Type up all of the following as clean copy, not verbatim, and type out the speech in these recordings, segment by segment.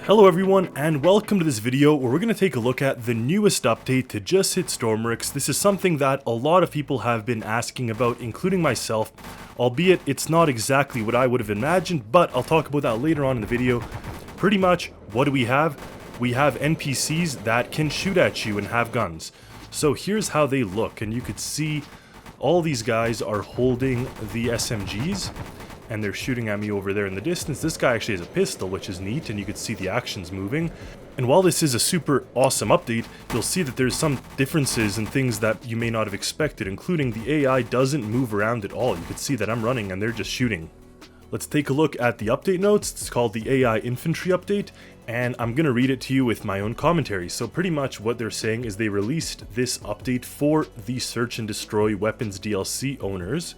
Hello everyone, and welcome to this video where we're going to take a look at the newest update to just hit Stormworks. This is something that a lot of people have been asking about, including myself, albeit it's not exactly what I would have imagined, but I'll talk about that later on in the video. Pretty much, what do we have? We have NPCs that can shoot at you and have guns. So here's how they look, and you could see all these guys are holding the SMGs. And they're shooting at me over there in the distance. This guy actually has a pistol, which is neat, and you can see the actions moving. And while this is a super awesome update, you'll see that there's some differences and things that you may not have expected, including the AI doesn't move around at all. You can see that I'm running and they're just shooting. Let's take a look at the update notes. It's called the Ai Infantry update, and I'm going to read it to you with my own commentary. So pretty much what they're saying is they released this update for the Search and Destroy Weapons DLC owners,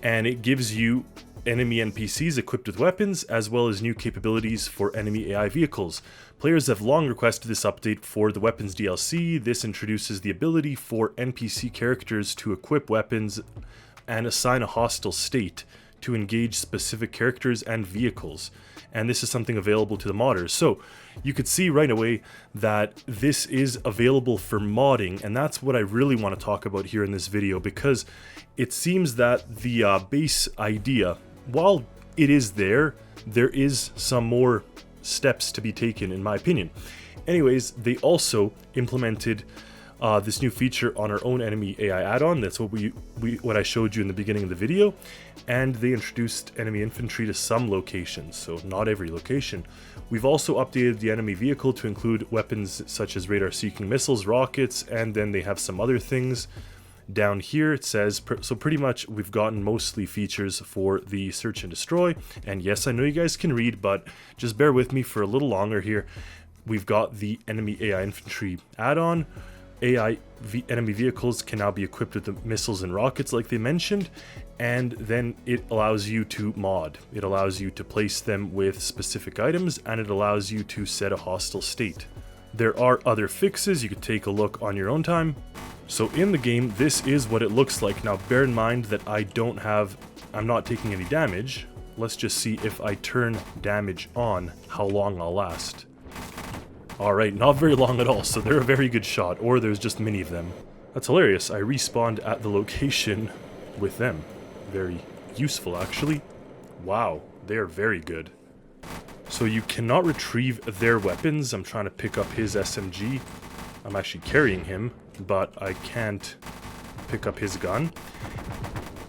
and it gives you enemy NPCs equipped with weapons, as well as new capabilities for enemy AI vehicles. Players have long requested this update for the weapons DLC. This introduces the ability for NPC characters to equip weapons and assign a hostile state to engage specific characters and vehicles. And this is something available to the modders. So you could see right away that this is available for modding, and that's what I really want to talk about here in this video, because it seems that the base idea, while it is there is some more steps to be taken, in my opinion. Anyways, they also implemented this new feature on our own enemy AI add-on. That's what I showed you in the beginning of the video. And they introduced enemy infantry to some locations, so not every location. We've also updated the enemy vehicle to include weapons such as radar-seeking missiles, rockets, and then they have some other things. Down here it says, so pretty much we've gotten mostly features for the Search and Destroy. And yes, I know you guys can read, but just bear with me for a little longer here. We've got the enemy AI Infantry add-on. Enemy vehicles can now be equipped with the missiles and rockets like they mentioned, and then it allows you to mod. It allows you to place them with specific items, and it allows you to set a hostile state. There are other fixes, you could take a look on your own time. So in the game, this is what it looks like. Now bear in mind that I'm not taking any damage. Let's just see if I turn damage on, how long I'll last. Alright, not very long at all, so they're a very good shot, or there's just many of them. That's hilarious, I respawned at the location with them. Very useful, actually. Wow, they are very good. So you cannot retrieve their weapons. I'm trying to pick up his SMG. I'm actually carrying him, but I can't pick up his gun.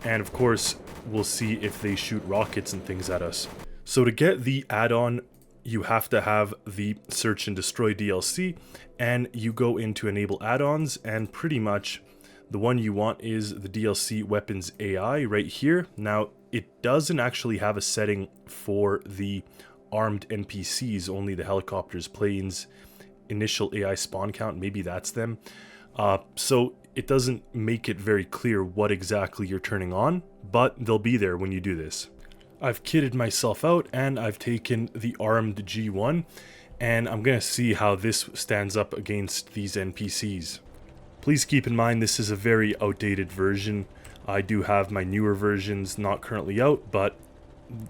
And of course, we'll see if they shoot rockets and things at us. So to get the add-on, you have to have the Search and Destroy DLC, and you go into Enable Add-ons, and pretty much the one you want is the DLC Weapons AI right here. Now, it doesn't actually have a setting for the armed NPCs, only the helicopters, planes, initial AI spawn count, maybe that's them. So it doesn't make it very clear what exactly you're turning on, but they'll be there when you do this. I've kitted myself out and I've taken the armed G1, and I'm gonna see how this stands up against these NPCs. Please keep in mind this is a very outdated version. I do have my newer versions not currently out, but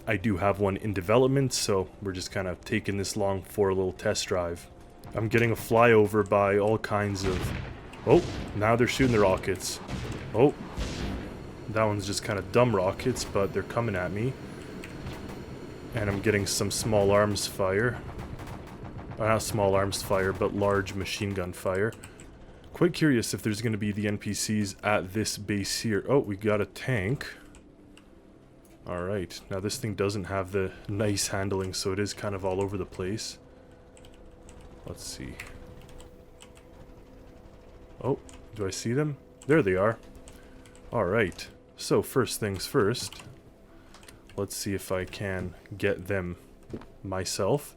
I do have one in development, so we're just kind of taking this long for a little test drive. I'm getting a flyover by all kinds of... Oh, now they're shooting the rockets. Oh, that one's just kind of dumb rockets, but they're coming at me. And I'm getting some small arms fire. Not small arms fire, but large machine gun fire. Quite curious if there's going to be the NPCs at this base here. Oh, we got a tank. Alright, now this thing doesn't have the nice handling, so it is kind of all over the place. Let's see. Oh, do I see them? There they are. Alright, so first things first. Let's see if I can get them myself.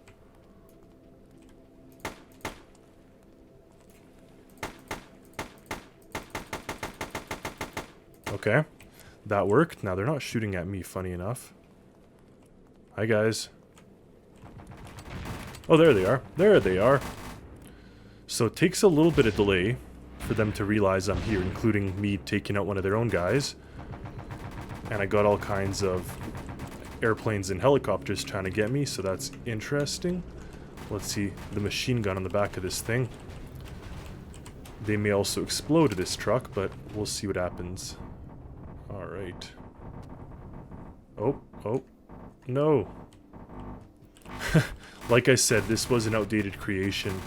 Okay, that worked. Now they're not shooting at me, funny enough. Hi guys. Oh, there they are. There they are. So it takes a little bit of delay for them to realize I'm here, including me taking out one of their own guys. And I got all kinds of airplanes and helicopters trying to get me, so that's interesting. Let's see the machine gun on the back of this thing. They may also explode this truck, but we'll see what happens. Alright. Oh, no. Like I said, this was an outdated creation.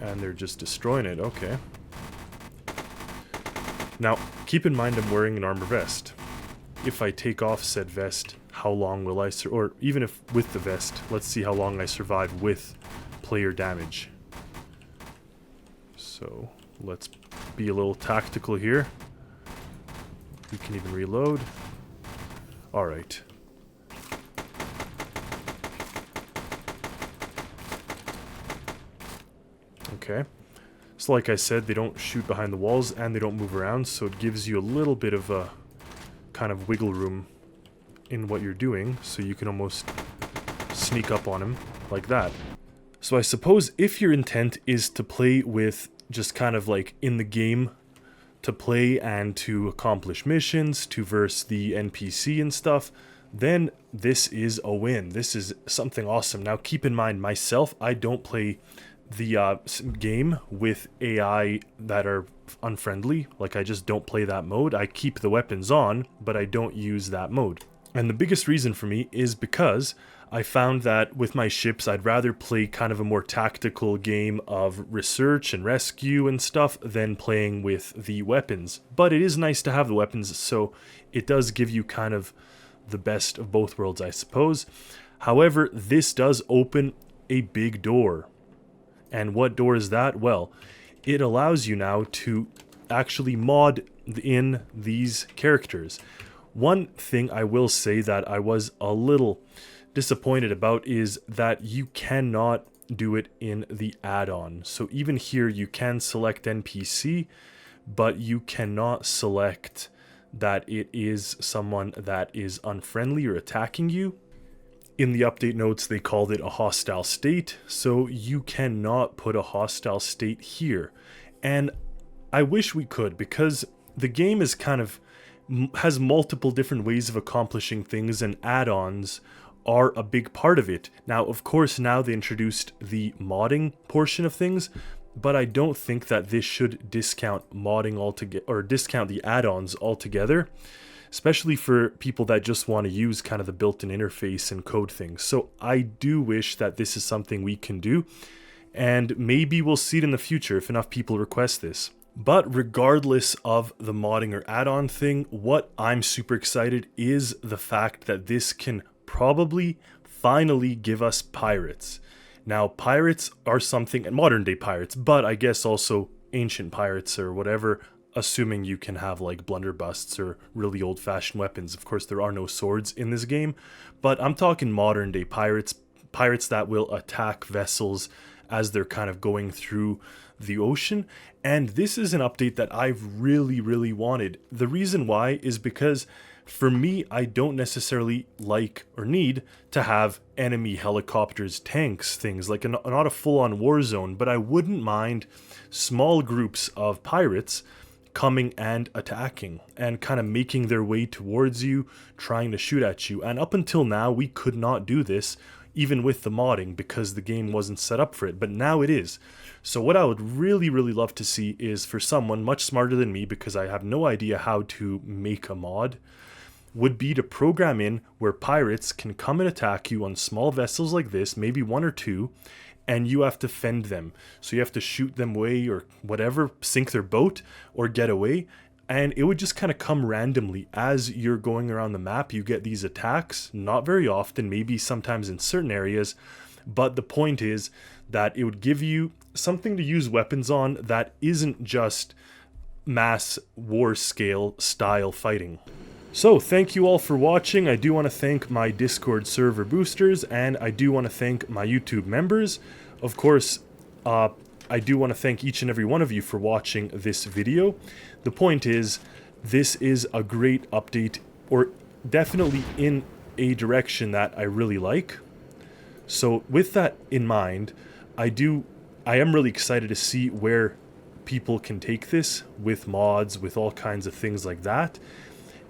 And they're just destroying it, okay. Now, keep in mind I'm wearing an armor vest. If I take off said vest, how long will I or even if with the vest, let's see how long I survive with player damage. So, let's be a little tactical here. We can even reload. Alright. Okay. So like I said, they don't shoot behind the walls and they don't move around, so it gives you a little bit of a kind of wiggle room in what you're doing, so you can almost sneak up on him like that. So I suppose if your intent is to play with just kind of like in the game to play and to accomplish missions, to verse the NPC and stuff, then this is a win. This is something awesome. Now keep in mind, myself, I don't play the game with AI that are unfriendly. Like, I just don't play that mode. I keep the weapons on, but I don't use that mode. And the biggest reason for me is because I found that with my ships, I'd rather play kind of a more tactical game of research and rescue and stuff than playing with the weapons. But it is nice to have the weapons, so it does give you kind of the best of both worlds, I suppose. However, this does open a big door. And what door is that? Well, it allows you now to actually mod in these characters. One thing I will say that I was a little disappointed about is that you cannot do it in the add-on. So even here you can select NPC, but you cannot select that it is someone that is unfriendly or attacking you. In the update notes, they called it a hostile state, so you cannot put a hostile state here. And I wish we could, because the game is kind of has multiple different ways of accomplishing things, and add-ons are a big part of it. Now, of course, now they introduced the modding portion of things, but I don't think that this should discount modding altogether, or discount the add-ons altogether. Especially for people that just want to use kind of the built-in interface and code things. So I do wish that this is something we can do, and maybe we'll see it in the future if enough people request this. But regardless of the modding or add-on thing, what I'm super excited is the fact that this can probably finally give us pirates. Now, pirates are something, and modern day pirates, but I guess also ancient pirates or whatever, assuming you can have like blunderbusses or really old-fashioned weapons. Of course, there are no swords in this game, but I'm talking modern day pirates that will attack vessels as they're kind of going through the ocean. And this is an update that I've really wanted. The reason why is because for me, I don't necessarily like or need to have enemy helicopters, tanks, things like not a full-on war zone, but I wouldn't mind small groups of pirates coming and attacking and kind of making their way towards you, trying to shoot at you. And up until now, we could not do this even with the modding because the game wasn't set up for it, but now it is. So what I would really love to see is for someone much smarter than me, because I have no idea how to make a mod, would be to program in where pirates can come and attack you on small vessels like this, maybe one or two, and you have to fend them. So you have to shoot them away or whatever, sink their boat or get away. And it would just kind of come randomly as you're going around the map. You get these attacks, not very often, maybe sometimes in certain areas. But the point is that it would give you something to use weapons on that isn't just mass war scale style fighting. So thank you all for watching. I do want to thank my Discord server boosters, and I do want to thank my YouTube members. Of course, I do want to thank each and every one of you for watching this video. The point is, this is a great update, or definitely in a direction that I really like. So with that in mind, I am really excited to see where people can take this with mods, with all kinds of things like that.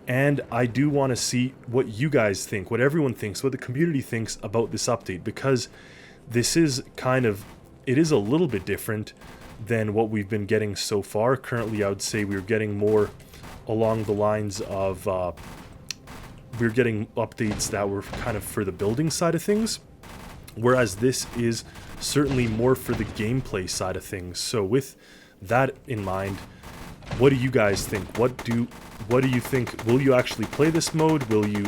And I do want to see what you guys think, what everyone thinks, what the community thinks about this update, because this is it is a little bit different than what we've been getting so far. Currently, I would say we're getting more along the lines of, we're getting updates that were kind of for the building side of things, whereas this is certainly more for the gameplay side of things. So with that in mind, what do you guys think? What do you think? Will you actually play this mode? Will you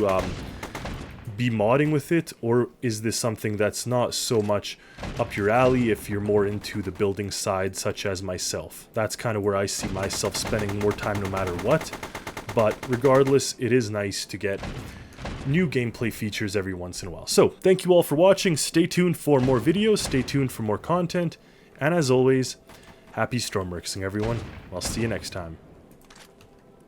be modding with it? Or is this something that's not so much up your alley if you're more into the building side, such as myself? That's kind of where I see myself spending more time no matter what. But regardless, it is nice to get new gameplay features every once in a while. So thank you all for watching. Stay tuned for more videos. Stay tuned for more content. And as always, happy Stormworksing, everyone. I'll see you next time.